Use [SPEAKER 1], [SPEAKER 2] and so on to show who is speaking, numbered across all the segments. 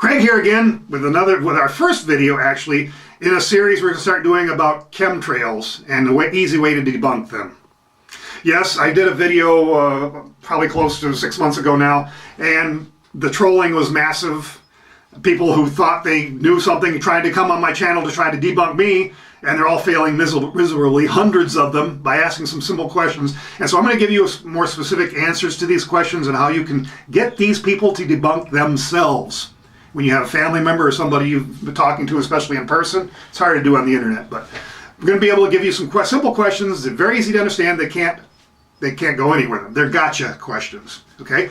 [SPEAKER 1] Craig here again with our first video actually in a series we're going to start doing about chemtrails and the easy way to debunk them. Yes, I did a video probably close to 6 months ago now, and the trolling was massive. People who thought they knew something tried to come on my channel to try to debunk me, and they're all failing miserably, hundreds of them, by asking some simple questions. And so I'm going to give you more specific answers to these questions and how you can get these people to debunk themselves. When you have a family member or somebody you've been talking to, especially in person, it's hard to do on the internet. But we're going to be able to give you some simple questions that are very easy to understand. They can't go anywhere. They're gotcha questions. Okay.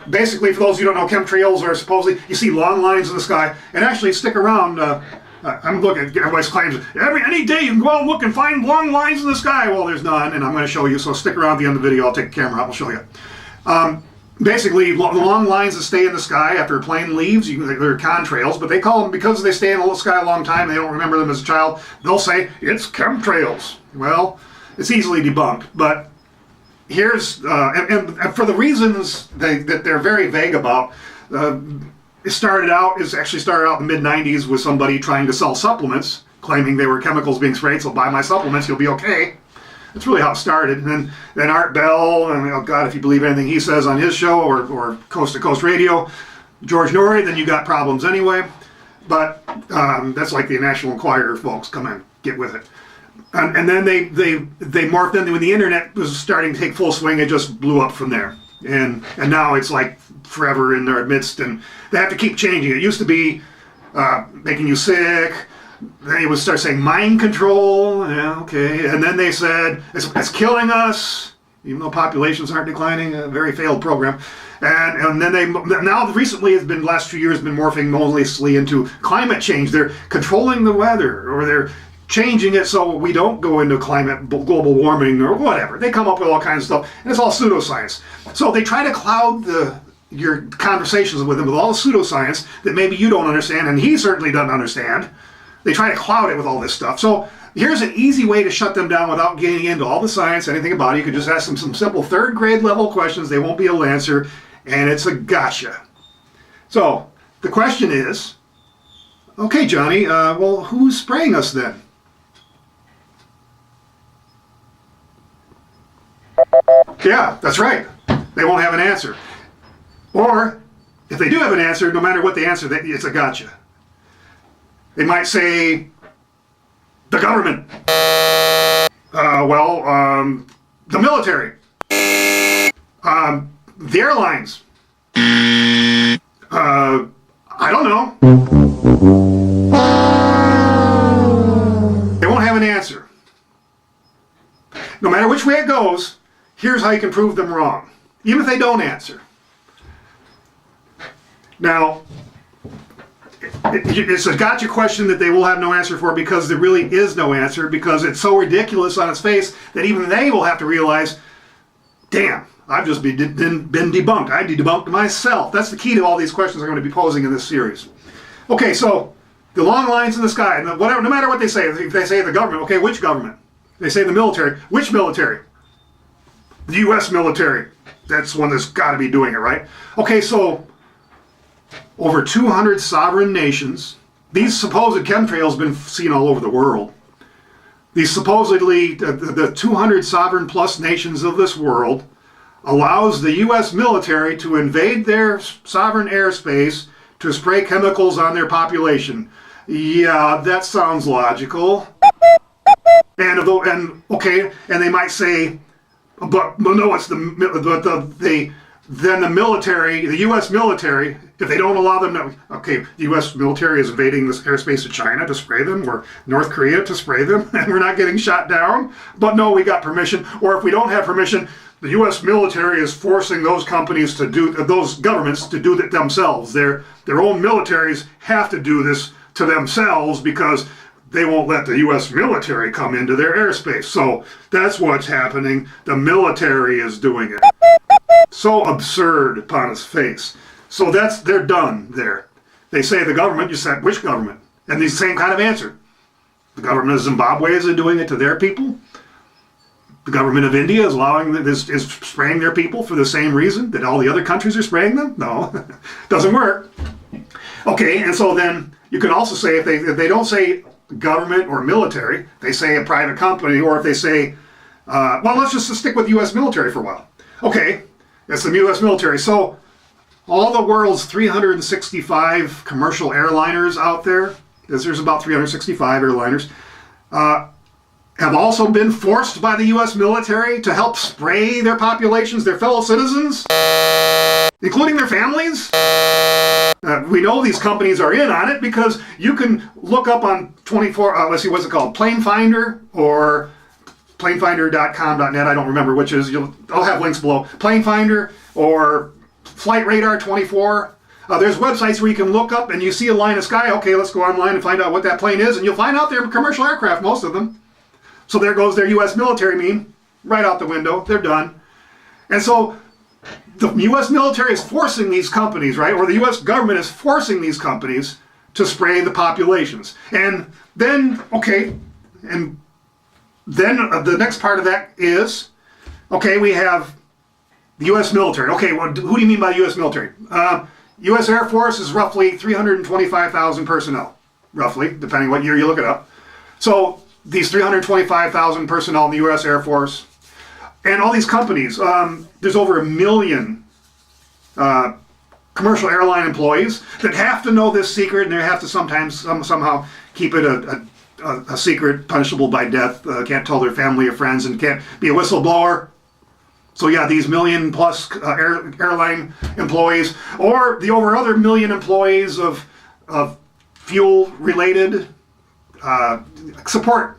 [SPEAKER 1] Basically, for those of you who don't know, chemtrails are supposedly, you see long lines in the sky, and actually stick around. I'm looking at everybody's claims. Any day you can go out and look and find long lines in the sky. Well, there's none, and I'm going to show you. So stick around at the end of the video. I'll take the camera out. I'll show you. Basically, the long lines that stay in the sky after a plane leaves, they're contrails, but they call them, because they stay in the sky a long time, they don't remember them as a child, they'll say, it's chemtrails. Well, it's easily debunked, but here's, and for the reasons that they're very vague about, it actually started out in the mid-90s with somebody trying to sell supplements, claiming they were chemicals being sprayed, so buy my supplements, you'll be okay. That's really how it started. And then Art Bell, and oh God, if you believe anything he says on his show or Coast to Coast Radio, George Norrie, then you got problems anyway. But that's like the National Enquirer folks. Come on, get with it. And then they morphed into, when the internet was starting to take full swing, it just blew up from there. And now it's like forever in their midst, and they have to keep changing. It used to be making you sick. They would start saying mind control, yeah, okay, and then they said it's killing us, even though populations aren't declining, a very failed program. And then now recently, it's been, last few years, been morphing mostly into climate change. They're controlling the weather, or they're changing it so we don't go into global warming or whatever. They come up with all kinds of stuff, and it's all pseudoscience. So they try to cloud your conversations with him with all the pseudoscience that maybe you don't understand, and he certainly doesn't understand. They try to cloud it with all this stuff. So here's an easy way to shut them down without getting into all the science, anything about it. You could just ask them some simple third grade level questions they won't be able to answer, and it's a gotcha. So the question is, okay, Johnny, well, who's spraying us then? Yeah, that's right. They won't have an answer. Or if they do have an answer, no matter what the answer, it's a gotcha. They might say, the government. The military. The airlines. I don't know. They won't have an answer. No matter which way it goes, here's how you can prove them wrong, even if they don't answer. Now, it's a gotcha question that they will have no answer for, because there really is no answer, because it's so ridiculous on its face that even they will have to realize, damn, I've just been debunked. I debunked myself. That's the key to all these questions I'm going to be posing in this series. Okay, so the long lines in the sky, whatever, no matter what they say, if they say the government, okay, which government? They say the military. Which military? The U.S. military. That's one that's got to be doing it, right? Okay, so over 200 sovereign nations, these supposed chemtrails have been seen all over the world. These supposedly, the 200 sovereign plus nations of this world allows the U.S. military to invade their sovereign airspace to spray chemicals on their population. Yeah, that sounds logical. And they might say, but no, it's then the military, the U.S. military, if they don't allow them to, okay, the U.S. military is invading this airspace of China to spray them, or North Korea to spray them, and we're not getting shot down, but no, we got permission. Or if we don't have permission, the U.S. military is forcing those companies to do, those governments to do it themselves. Their own militaries have to do this to themselves because they won't let the U.S. military come into their airspace. So that's what's happening. The military is doing it. So absurd upon its face. So they're done there. They say the government, you said, which government? And the same kind of answer. The government of Zimbabwe is doing it to their people. The government of India is allowing is spraying their people for the same reason that all the other countries are spraying them? No, doesn't work. Okay, and so then you can also say, if they don't say government or military, they say a private company, or if they say, well, let's just stick with U.S. military for a while. Okay, it's the U.S. military. So all the world's 365 commercial airliners out there, there's about 365 airliners, have also been forced by the U.S. military to help spray their populations, their fellow citizens, including their families. We know these companies are in on it because you can look up on 24, let's see, what's it called? Plane Finder or planefinder.com.net, I don't remember which is. I'll have links below. Plane Finder or Flight Radar 24. There's websites where you can look up and you see a line of sky. Okay, let's go online and find out what that plane is, and you'll find out they're commercial aircraft, most of them. So there goes their U.S. military meme, right out the window. They're done. And so the U.S. military is forcing these companies, right, or the U.S. government is forcing these companies to spray the populations. And then, okay, and then the next part of that is, okay, we have the U.S. military. Okay, well, who do you mean by U.S. military? U.S. Air Force is roughly 325,000 personnel, roughly, depending what year you look it up. So these 325,000 personnel in the U.S. Air Force, and all these companies, there's over 1 million commercial airline employees that have to know this secret, and they have to sometimes somehow keep it a secret, punishable by death, can't tell their family or friends, and can't be a whistleblower. So yeah, these 1 million plus airline employees, or the over other 1 million employees of fuel-related support,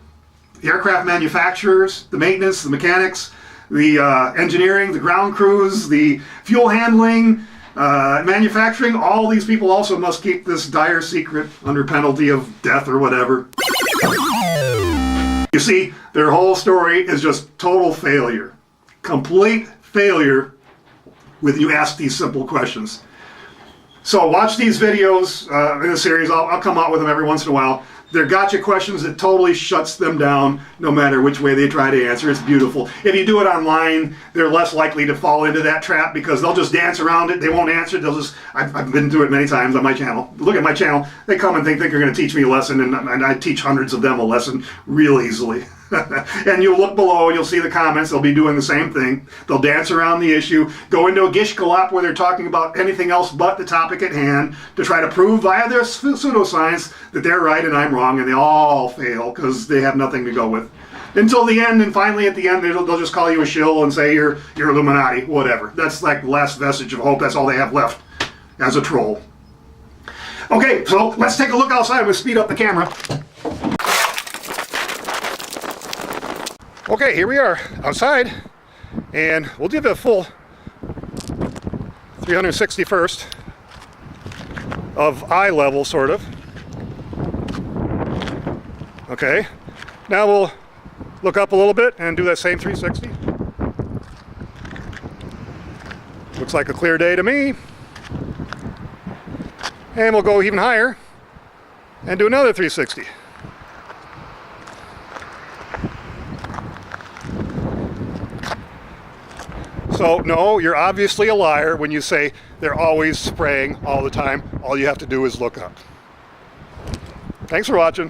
[SPEAKER 1] the aircraft manufacturers, the maintenance, the mechanics, the engineering, the ground crews, the fuel handling, manufacturing. All these people also must keep this dire secret under penalty of death or whatever. You see, their whole story is just total failure. Complete failure when you ask these simple questions. So watch these videos in the series. I'll come out with them every once in a while. They're gotcha questions that totally shuts them down no matter which way they try to answer. It's beautiful. If you do it online, they're less likely to fall into that trap because they'll just dance around it. They won't answer. They'll just, I've been through it many times on my channel. Look at my channel. They come and think they're going to teach me a lesson, and I teach hundreds of them a lesson real easily. And you'll look below and you'll see the comments. They'll be doing the same thing. They'll dance around the issue, go into a gish galop where they're talking about anything else but the topic at hand to try to prove via their pseudoscience that they're right and I'm wrong, and they all fail because they have nothing to go with. Until the end, and finally at the end they'll just call you a shill and say you're Illuminati, whatever. That's like the last vestige of hope. That's all they have left as a troll. Okay, so let's take a look outside. We'll speed up the camera. Okay, here we are outside, and we'll give it a full 361st of eye level, sort of. Okay, now we'll look up a little bit and do that same 360. Looks like a clear day to me. And we'll go even higher and do another 360. So, no, you're obviously a liar when you say they're always spraying all the time. All you have to do is look up. Thanks for watching.